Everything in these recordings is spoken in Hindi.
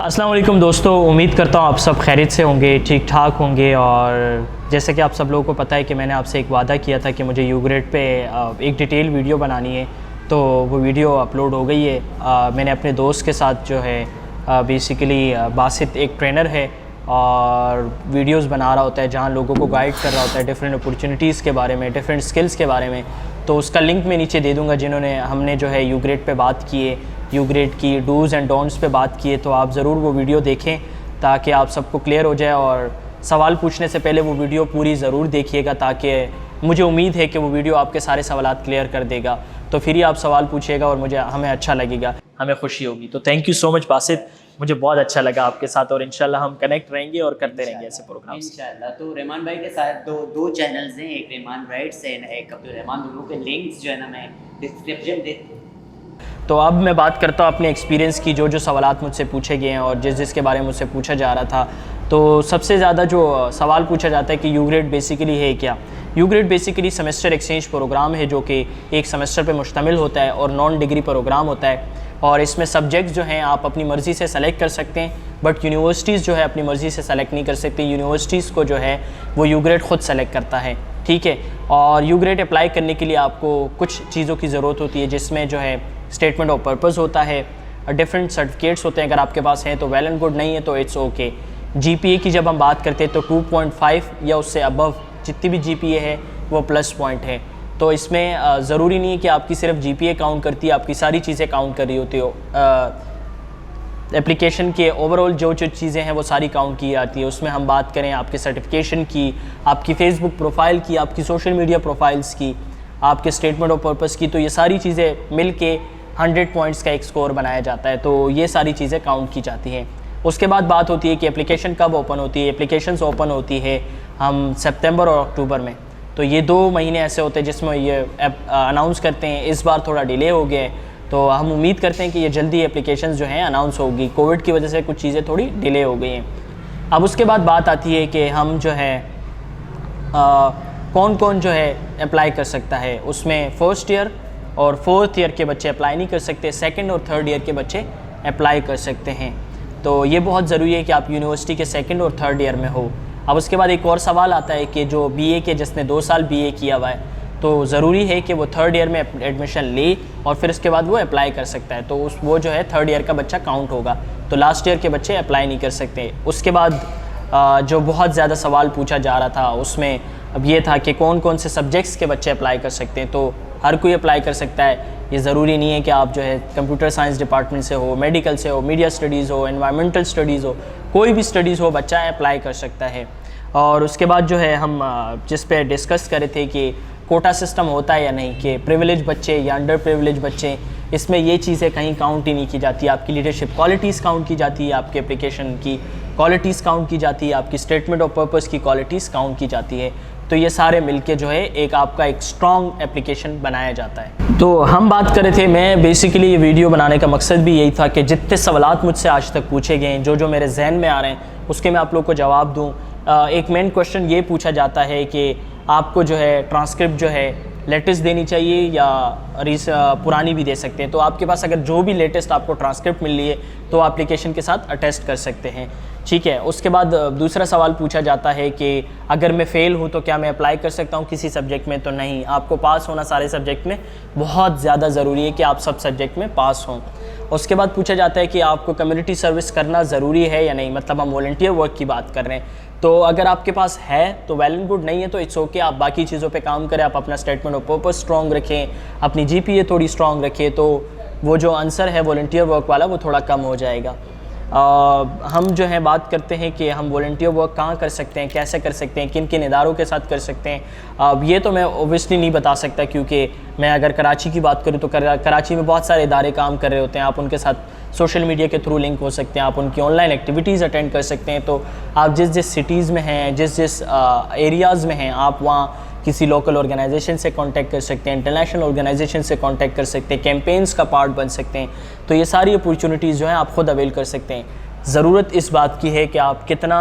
अस्सलाम वालेकुम दोस्तों, उम्मीद करता हूँ आप सब खैरियत से होंगे, ठीक ठाक होंगे। और जैसे कि आप सब लोगों को पता है कि मैंने आपसे एक वादा किया था कि मुझे यूग्रेड पे एक डिटेल वीडियो बनानी है, तो वो वीडियो अपलोड हो गई है। मैंने अपने दोस्त के साथ जो है बेसिकली बासित एक ट्रेनर है और वीडियोस बना रहा होता है जहाँ लोगों को गाइड कर रहा होता है डिफरेंट अपॉर्चुनिटीज़ के बारे में, डिफरेंट स्किल्स के बारे में। तो उसका लिंक मैं नीचे दे दूँगा। जिन्होंने हमने जो है यूग्रेड पे बात की है, यूग्रेड की डूज़ एंड डोंट्स पे बात की है, तो आप ज़रूर वो वीडियो देखें ताकि आप सबको क्लियर हो जाए। और सवाल पूछने से पहले वो वीडियो पूरी ज़रूर देखिएगा, ताकि मुझे उम्मीद है कि वो वीडियो आपके सारे सवालात क्लियर कर देगा। तो फिर ही आप सवाल पूछिएगा और हमें अच्छा लगेगा, हमें खुशी होगी। तो thank you so much Basit, मुझे बहुत अच्छा लगा आपके साथ और इंशाल्लाह हम कनेक्ट रहेंगे और करते रहेंगे ऐसे प्रोग्राम इंशाल्लाह। तो रहमान भाई के साथ दो चैनल्स हैं, एक रहमान राइट्स है, एक अब्दुल रहमान। दोनों के लिंक्स जो है ना मैं डिस्क्रिप्शन दे। तो अब मैं बात करता हूँ अपने एक्सपीरियंस की। जो सवालात मुझसे पूछे गए हैं और जिसके बारे में मुझसे पूछा जा रहा था, तो सबसे ज़्यादा जो सवाल पूछा जाता है कि यूग्रेड बेसिकली है क्या। यूग्रेड बेसिकली सेमेस्टर एक्सचेंज प्रोग्राम है जो कि एक सेमेस्टर पे मुश्तमिल होता है और नॉन डिग्री प्रोग्राम होता है। और इसमें सब्जेक्ट्स जो हैं आप अपनी मर्ज़ी से सेलेक्ट कर सकते हैं, बट यूनिवर्सिटीज़ जो है अपनी मर्ज़ी से सेलेक्ट नहीं कर सकती। यूनिवर्सिटीज़ को जो है वो यूग्रेड ख़ुद सेलेक्ट करता है, ठीक है। और यूग्रेड अप्लाई करने के लिए आपको कुछ चीज़ों की ज़रूरत होती है, जिसमें जो है स्टेटमेंट ऑफ पर्पस होता है, डिफरेंट सर्टिफिकेट्स होते हैं। अगर आपके पास हैं तो वेल एंड गुड, नहीं है तो इट्स ओके। जीपीए की जब हम बात करते हैं तो 2.5 या उससे अबव जितनी भी जीपीए है वो प्लस पॉइंट है। तो इसमें ज़रूरी नहीं है कि आपकी सिर्फ जीपीए काउंट करती है, आपकी सारी चीज़ें काउंट कर रही होती हो। एप्लीकेशन के ओवरऑल जो चीज़ें हैं वो सारी काउंट की जाती है। उसमें हम बात करें आपके सर्टिफिकेशन की, आपकी फ़ेसबुक प्रोफाइल की, आपकी सोशल मीडिया प्रोफाइल्स की, आपके स्टेटमेंट ऑफ पर्पस की, तो ये सारी चीज़ें मिल के 100 पॉइंट्स का एक स्कोर बनाया जाता है। तो ये सारी चीज़ें काउंट की जाती हैं। उसके बाद बात होती है कि एप्लीकेशन कब ओपन होती है। एप्लीकेशंस ओपन होती है हम सितंबर और अक्टूबर में। तो ये 2 महीने ऐसे होते हैं जिसमें ये अनाउंस करते हैं। इस बार थोड़ा डिले हो गया है, तो हम उम्मीद करते हैं कि ये जल्दी एप्लीकेशंस जो हैं अनाउंस होगी। कोविड की वजह से कुछ चीज़ें थोड़ी डिले हो गई हैं। अब उसके बाद बात आती है कि हम जो है कौन कौन जो है अप्लाई कर सकता है। उसमें फर्स्ट ईयर और फोर्थ ईयर के बच्चे अप्लाई नहीं कर सकते, सेकंड और थर्ड ईयर के बच्चे अप्लाई कर सकते हैं। तो ये बहुत ज़रूरी है कि आप यूनिवर्सिटी के सेकंड और थर्ड ईयर में हो। अब उसके बाद एक और सवाल आता है कि जो बीए के, जिसने 2 साल बीए किया हुआ है, तो ज़रूरी है कि वो थर्ड ईयर में एडमिशन ले और फिर उसके बाद वो अप्लाई कर सकता है। तो वो जो है थर्ड ईयर का बच्चा काउंट होगा। तो लास्ट ईयर के बच्चे अप्लाई नहीं कर सकते। उसके बाद जो बहुत ज़्यादा सवाल पूछा जा रहा था उसमें अब ये था कि कौन कौन से सब्जेक्ट्स के बच्चे अप्लाई कर सकते हैं। तो हर कोई अप्लाई कर सकता है। ये ज़रूरी नहीं है कि आप जो है कंप्यूटर साइंस डिपार्टमेंट से हो, मेडिकल से हो, मीडिया स्टडीज़ हो, एनवायरमेंटल स्टडीज़ हो, कोई भी स्टडीज़ हो, बच्चा अप्लाई कर सकता है। और उसके बाद जो है हम जिस पे डिस्कस कर रहे थे कि कोटा सिस्टम होता है या नहीं, कि प्रिविलेज बच्चे या अंडर प्रिविलेज बच्चे, इसमें ये चीज़ें कहीं काउंट ही नहीं की जाती। आपकी लीडरशिप क्वालिटीज़ काउंट की जाती है, आपके एप्लीकेशन की क्वालिटीज़ काउंट की जाती है, आपकी स्टेटमेंट ऑफ पर्पस की क्वालिटीज़ काउंट की जाती है। तो ये सारे मिलके जो है एक आपका एक स्ट्रॉन्ग एप्लीकेशन बनाया जाता है। तो हम बात कर रहे थे, मैं बेसिकली ये वीडियो बनाने का मकसद भी यही था कि जितने सवालात मुझसे आज तक पूछे गए हैं, जो मेरे जहन में आ रहे हैं, उसके मैं आप लोग को जवाब दूँ। एक मेन क्वेश्चन ये पूछा जाता है कि आपको जो है ट्रांसक्रिप्ट जो है लेटेस्ट देनी चाहिए या पुरानी भी दे सकते हैं। तो आपके पास अगर जो भी लेटेस्ट आपको ट्रांसक्रिप्ट मिल रही है तो एप्लीकेशन के साथ अटेस्ट कर सकते हैं, ठीक है। उसके बाद दूसरा सवाल पूछा जाता है कि अगर मैं फ़ेल हूँ तो क्या मैं अप्लाई कर सकता हूँ किसी सब्जेक्ट में। तो नहीं, आपको पास होना सारे सब्जेक्ट में बहुत ज़्यादा ज़रूरी है कि आप सब सब्जेक्ट में पास हों। उसके बाद पूछा जाता है कि आपको कम्युनिटी सर्विस करना ज़रूरी है या नहीं, मतलब हम वॉलंटियर वर्क की बात कर रहे हैं। तो अगर आपके पास है तो वेल एंड गुड, नहीं है तो इट्स ओके। आप बाकी चीज़ों पे काम करें, आप अपना स्टेटमेंट ऑफ पर्पस स्ट्रॉन्ग रखें, अपनी जीपीए थोड़ी स्ट्रॉन्ग रखें, तो वो जो आंसर है वॉलंटियर वर्क वाला वो थोड़ा कम हो जाएगा। हम जो है बात करते हैं कि हम वॉलंटियर वर्क कहाँ कर सकते हैं, कैसे कर सकते हैं, किन किन इदारों के साथ कर सकते हैं। अब ये तो मैं ओबियसली नहीं बता सकता, क्योंकि मैं अगर कराची की बात करूँ तो कराची में बहुत सारे इदारे काम कर रहे होते हैं। आप उनके साथ सोशल मीडिया के थ्रू लिंक हो सकते हैं, आप उनकी ऑनलाइन एक्टिविटीज़ अटेंड कर सकते हैं। तो आप जिस जिस सिटीज़ में हैं, जिस जिस एरियाज़ में हैं, आप वहाँ किसी लोकल ऑर्गेनाइजेशन से कांटेक्ट कर सकते हैं, इंटरनेशनल ऑर्गेनाइजेशन से कांटेक्ट कर सकते हैं, कैंपेन्स का पार्ट बन सकते हैं। तो ये सारी अपॉर्चुनिटीज़ जो हैं आप ख़ुद अवेल कर सकते हैं। ज़रूरत इस बात की है कि आप कितना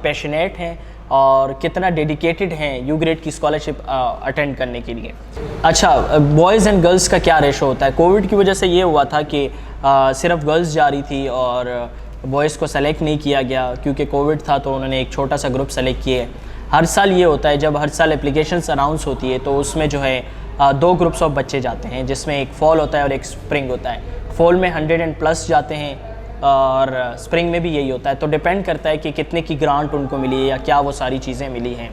पैशनेट हैं और कितना डेडिकेटेड हैं यूग्रेड की स्कॉलरशिप अटेंड करने के लिए। अच्छा, बॉयज़ एंड गर्ल्स का क्या रेशो होता है। कोविड की वजह से ये हुआ था कि सिर्फ गर्ल्स जा रही थी और बॉयज़ को सेलेक्ट नहीं किया गया क्योंकि कोविड था, तो उन्होंने एक छोटा सा ग्रुप सेलेक्ट किए। हर साल ये होता है, जब हर साल एप्लीकेशंस अनाउंस होती है तो उसमें जो है 2 ग्रुप्स ऑफ बच्चे जाते हैं, जिसमें एक फॉल होता है और एक स्प्रिंग होता है। फॉल में 100+ जाते हैं और स्प्रिंग में भी यही होता है। तो डिपेंड करता है कि कितने की ग्रांट उनको मिली है या क्या वो सारी चीज़ें मिली हैं।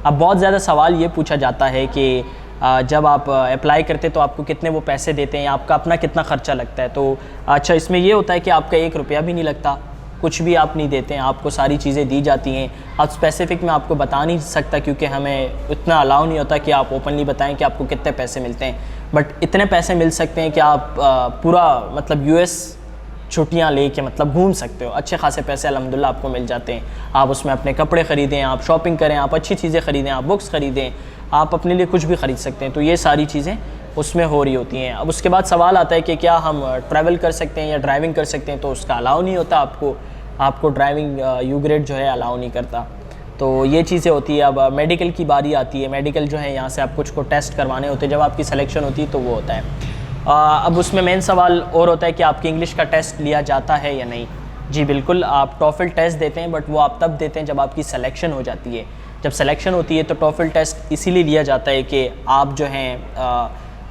अब बहुत ज़्यादा सवाल ये पूछा जाता है कि जब आप अप्लाई करते तो आपको कितने वो पैसे देते हैं, आपका अपना कितना ख़र्चा लगता है। तो अच्छा, इसमें ये होता है कि आपका 1 रुपया भी नहीं लगता, कुछ भी आप नहीं देते हैं, आपको सारी चीज़ें दी जाती हैं। अब स्पेसिफिक मैं आपको बता नहीं सकता क्योंकि हमें इतना अलाउ नहीं होता कि आप ओपनली बताएं कि आपको कितने पैसे मिलते हैं, बट इतने पैसे मिल सकते हैं कि आप पूरा मतलब US छुट्टियां लेके मतलब घूम सकते हो। अच्छे खासे पैसे अल्हम्दुलिल्लाह आपको मिल जाते हैं। आप उसमें अपने कपड़े ख़रीदें, आप शॉपिंग करें, आप अच्छी चीज़ें ख़रीदें, आप बुक्स ख़रीदें, आप अपने लिए कुछ भी ख़रीद सकते हैं। तो ये सारी चीज़ें उसमें हो रही होती हैं। अब उसके बाद सवाल आता है कि क्या हम ट्रैवल कर सकते हैं या ड्राइविंग कर सकते हैं, तो उसका अलाउ नहीं होता आपको ड्राइविंग यू ग्रेड जो है अलाउ नहीं करता। तो ये चीज़ें होती है। अब मेडिकल की बारी आती है। मेडिकल जो है यहाँ से आप कुछ को टेस्ट करवाने होते हैं, जब आपकी सिलेक्शन होती है तो वो होता है। अब उसमें मेन सवाल और होता है कि आपकी इंग्लिश का टेस्ट लिया जाता है या नहीं। जी बिल्कुल, आप टॉफल टेस्ट देते हैं, बट वो आप तब देते हैं जब आपकी सिलेक्शन हो जाती है। जब सिलेक्शन होती है तो टॉफल टेस्ट इसीलिए लिया जाता है कि आप जो हैं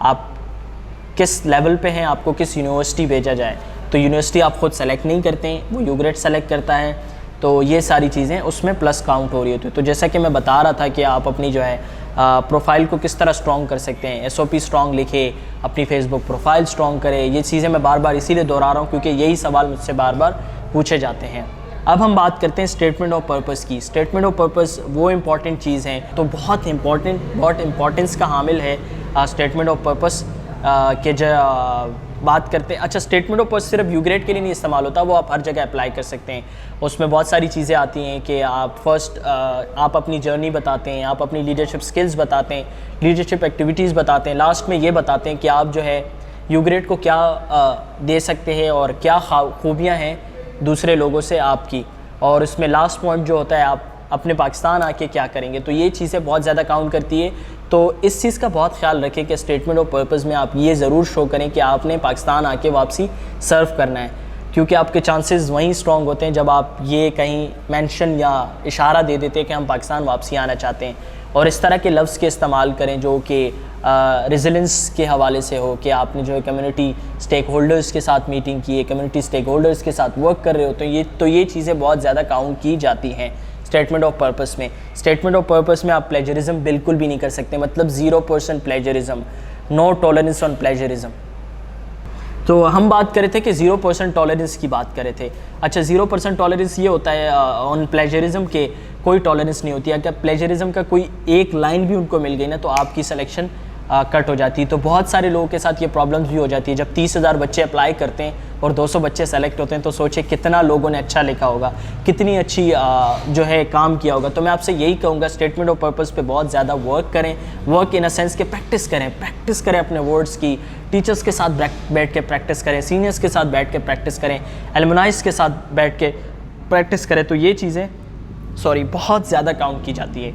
आप किस लेवल पे हैं, आपको किस यूनिवर्सिटी भेजा जाए। तो यूनिवर्सिटी आप ख़ुद सेलेक्ट नहीं करते हैं, वो यू ग्रेड सेलेक्ट करता है। तो ये सारी चीज़ें उसमें प्लस काउंट हो रही होती है। तो जैसा कि मैं बता रहा था कि आप अपनी जो है प्रोफाइल को किस तरह स्ट्रॉन्ग कर सकते हैं, SOP स्ट्रॉन्ग लिखे, अपनी फेसबुक प्रोफाइल स्ट्रॉन्ग करें। ये चीज़ें मैं बार बार इसीलिए दोहरा रहा हूँ क्योंकि यही सवाल मुझसे बार बार पूछे जाते हैं। अब हम बात करते हैं स्टेटमेंट ऑफ पर्पस की। स्टेटमेंट ऑफ पर्पस वो इम्पॉर्टेंट चीज़ है, तो बहुत इम्पॉर्टेंस का हामिल है स्टेटमेंट ऑफ पर्पस के जो बात करते हैं। अच्छा, स्टेटमेंट ऑफ पर्पस सिर्फ यू ग्रेड के लिए नहीं इस्तेमाल होता, वो आप हर जगह अप्लाई कर सकते हैं। उसमें बहुत सारी चीज़ें आती हैं कि आप फर्स्ट आप अपनी जर्नी बताते हैं, आप अपनी लीडरशिप स्किल्स बताते हैं, लीडरशिप एक्टिविटीज़ बताते हैं, लास्ट में ये बताते हैं कि आप जो है यू ग्रेड को क्या दे सकते हैं और क्या खूबियाँ हैं दूसरे लोगों से आपकी। और उसमें लास्ट पॉइंट जो होता है आप अपने पाकिस्तान आके क्या करेंगे। तो ये चीज़ें बहुत ज़्यादा काउंट करती है। तो इस चीज़ का बहुत ख्याल रखें कि स्टेटमेंट ऑफ पर्पस में आप ये ज़रूर शो करें कि आपने पाकिस्तान आके वापसी सर्व करना है, क्योंकि आपके चांसेस वहीं स्ट्रॉन्ग होते हैं जब आप ये कहीं मेंशन या इशारा दे देते हैं कि हम पाकिस्तान वापसी आना चाहते हैं। और इस तरह के लफ्ज़ के इस्तेमाल करें जो कि रेजिलेंस के हवाले से हो, कि आपने जो है कम्युनिटी स्टेक होल्डर्स के साथ मीटिंग की है, कम्युनिटी स्टेक होल्डर्स के साथ वर्क कर रहे हो। तो ये चीज़ें बहुत ज़्यादा काउंट की जाती हैं स्टेटमेंट ऑफ पर्पस में। स्टेटमेंट ऑफ पर्पस में आप प्लेजरिज्म बिल्कुल भी नहीं कर सकते, मतलब 0% plagiarism, no tolerance on plagiarism. तो हम बात कर रहे थे कि 0% टॉलरेंस की बात कर रहे थे। अच्छा, 0% टॉलरेंस ये होता है ऑन प्लेजरिज्म के कोई टॉलरेंस नहीं होती है। अगर प्लेजरिज्म का कोई एक लाइन भी उनको मिल गई ना तो आपकी सिलेक्शन कट हो जाती है। तो बहुत सारे लोगों के साथ ये प्रॉब्लम्स भी हो जाती है। जब 30,000 बच्चे अप्लाई करते हैं और 200 बच्चे सेलेक्ट होते हैं तो सोचे कितना लोगों ने अच्छा लिखा होगा, कितनी अच्छी जो है काम किया होगा। तो मैं आपसे यही कहूँगा स्टेटमेंट ऑफ पर्पस पे बहुत ज़्यादा वर्क करें। वर्क इन अ सेंस के प्रैक्टिस करें अपने वर्ड्स की, टीचर्स के साथ बैठ के प्रैक्टिस करें, सीनियर्स के साथ बैठ के प्रैक्टिस करें, एलुमनाइज के साथ बैठ के प्रैक्टिस करें। तो ये चीज़ें बहुत ज़्यादा काउंट की जाती है।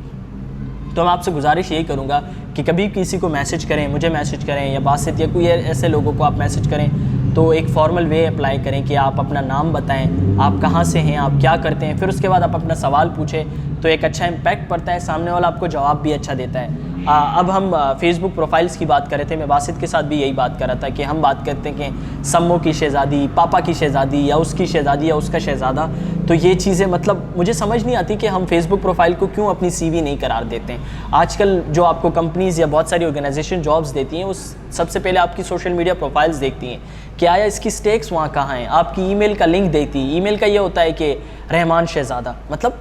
तो मैं आपसे गुजारिश यही करूँगा कि कभी किसी को मैसेज करें, मुझे मैसेज करें या बासित या कोई ऐसे लोगों को आप मैसेज करें तो एक फॉर्मल वे अप्लाई करें कि आप अपना नाम बताएं, आप कहाँ से हैं, आप क्या करते हैं, फिर उसके बाद आप अपना सवाल पूछें तो एक अच्छा इम्पैक्ट पड़ता है, सामने वाला आपको जवाब भी अच्छा देता है। अब हम फेसबुक प्रोफाइल्स की बात कर रहे थे, मैं बासित के साथ भी यही बात कर रहा था कि हम बात करते हैं कि सम्मो की शहज़ादी, पापा की शहज़ादी या उसकी शहज़ादी या उसका शहज़ादा। तो ये चीज़ें मतलब मुझे समझ नहीं आती कि हम फेसबुक प्रोफाइल को क्यों अपनी CV नहीं करार देते हैं। आजकल जो आपको कंपनीज़ या बहुत सारी ऑर्गेनाइजेशन जॉब्स देती हैं उस सबसे पहले आपकी सोशल मीडिया प्रोफाइल्स देखती हैं कि आया इसकी स्टेक्स वहाँ कहाँ हैं, आपकी ईमेल का लिंक देती है। ईमेल का ये होता है कि रहमान शहज़ादा, मतलब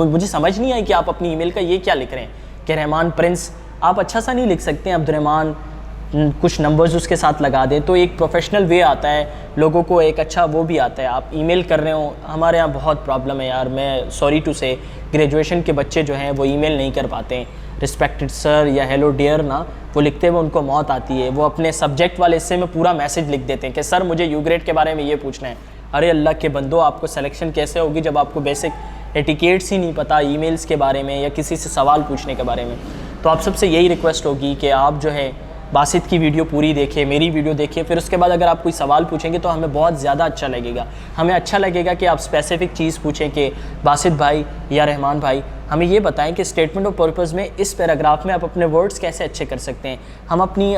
मुझे समझ नहीं आई कि आप अपनी ईमेल का ये क्या लिख रहे हैं कि रहमान प्रिंस। आप अच्छा सा नहीं लिख सकते हैं अब्दुर्रहमान, कुछ नंबर्स उसके साथ लगा दें तो एक प्रोफेशनल वे आता है, लोगों को एक अच्छा वो भी आता है। आप ईमेल कर रहे हो, हमारे यहाँ बहुत प्रॉब्लम है यार, मैं सॉरी टू से ग्रेजुएशन के बच्चे जो हैं वो ईमेल नहीं कर पाते हैं। रिस्पेक्टेड सर या हेलो डियर ना वो लिखते हुए उनको मौत आती है। वो अपने सब्जेक्ट वाले हिस्से में पूरा मैसेज लिख देते हैं कि सर मुझे यू ग्रेड के बारे में ये पूछना है। अरे अल्लाह के बंदो, आपको सिलेक्शन कैसे होगी जब आपको बेसिक एटिकेट्स ही नहीं पता ईमेल्स के बारे में या किसी से सवाल पूछने के बारे में। तो आप सबसे यही रिक्वेस्ट होगी कि आप जो है बासित की वीडियो पूरी देखिए, मेरी वीडियो देखिए, फिर उसके बाद अगर आप कोई सवाल पूछेंगे तो हमें बहुत ज़्यादा अच्छा लगेगा। हमें अच्छा लगेगा कि आप स्पेसिफिक चीज़ पूछें कि बासित भाई या रहमान भाई हमें ये बताएं कि स्टेटमेंट ऑफ पर्पज़ में इस पैराग्राफ में आप अपने वर्ड्स कैसे अच्छे कर सकते हैं, हम अपनी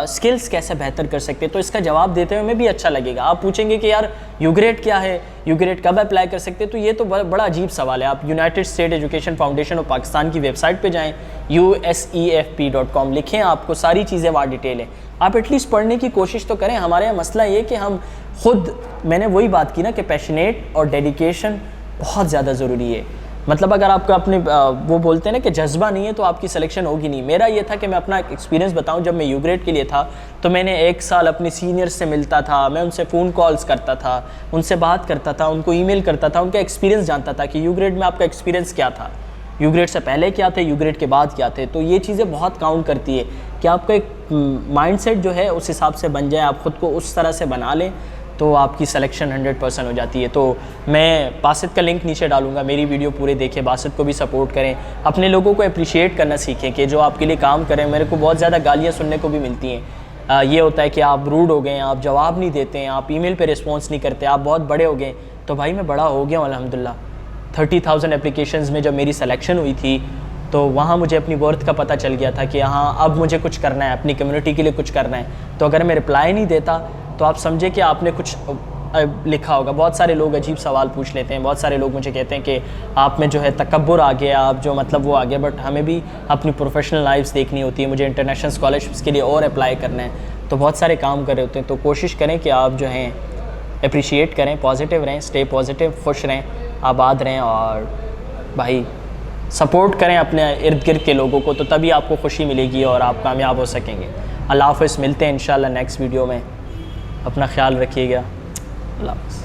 स्किल्स कैसे बेहतर कर सकते हैं। तो इसका जवाब देते हुए हमें भी अच्छा लगेगा। आप पूछेंगे कि यार यू ग्रेड क्या है, यू ग्रेड कब अप्लाई कर सकते हैं, तो ये तो बड़ा अजीब सवाल है। आप United state education foundation of Pakistan की वेबसाइट पे जाएं, usefp.com लिखें, आपको सारी चीज़ें वहाँ डिटेल है। आप एटलीस्ट पढ़ने की कोशिश तो करें। हमारे यहाँ मसला ये कि हम खुद, मैंने वही बात की ना कि पैशनेट और डेडिकेशन बहुत ज़्यादा ज़रूरी है। मतलब अगर आपका अपने वो बोलते हैं ना कि जज्बा नहीं है तो आपकी सिलेक्शन होगी नहीं। मेरा ये था कि मैं अपना एक्सपीरियंस बताऊं, जब मैं यू ग्रेड के लिए था तो मैंने 1 साल अपने सीनियर्स से मिलता था, मैं उनसे फ़ोन कॉल्स करता था, उनसे बात करता था, उनको ईमेल करता था, उनका एक्सपीरियंस जानता था कि यू ग्रेड में आपका एक्सपीरियंस क्या था, यू ग्रेड से पहले क्या थे, यू ग्रेड के बाद क्या थे। तो ये चीज़ें बहुत काउंट करती है कि आपका एक माइंडसेट जो है उस हिसाब से बन जाए, आप ख़ुद को उस तरह से बना लें तो आपकी सिलेक्शन 100% हो जाती है। तो मैं बासित का लिंक नीचे डालूंगा, मेरी वीडियो पूरे देखें, बासित को भी सपोर्ट करें, अपने लोगों को अप्रिशिएट करना सीखें कि जो आपके लिए काम करें। मेरे को बहुत ज़्यादा गालियाँ सुनने को भी मिलती हैं। ये होता है कि आप रूड हो गए, आप जवाब नहीं देते हैं, आप ईमेल पे रिस्पॉन्स नहीं करते, आप बहुत बड़े हो गए। तो भाई मैं बड़ा हो गया हूँ अल्हम्दुलिल्लाह। 30,000 एप्लीकेशंस में जब मेरी सिलेक्शन हुई थी तो वहाँ मुझे अपनी वर्थ का पता चल गया था कि हाँ अब मुझे कुछ करना है, अपनी कम्युनिटी के लिए कुछ करना है। तो अगर मैं रिप्लाई नहीं देता तो आप समझे कि आपने कुछ लिखा होगा। बहुत सारे लोग अजीब सवाल पूछ लेते हैं, बहुत सारे लोग मुझे कहते हैं कि आप में जो है तकब्बुर आ गया, आप जो मतलब वो आ गया। बट हमें भी अपनी प्रोफेशनल लाइफ्स देखनी होती है, मुझे इंटरनेशनल स्कॉलरशिप्स के लिए और अप्लाई करना है, तो बहुत सारे काम कर रहे होते हैं। तो कोशिश करें कि आप जो हैं अप्रिशिएट करें, पॉजिटिव रहें, स्टे पॉजिटिव, खुश रहें, आबाद रहें और भाई सपोर्ट करें अपने इर्द गिर्द के लोगों को, तो तभी आपको खुशी मिलेगी और आप कामयाब हो सकेंगे। अल्लाह हाफ़िज़, मिलते हैं इंशाल्लाह नेक्स्ट वीडियो में। अपना ख्याल रखिएगा। अल्लाह हाफ़िज़।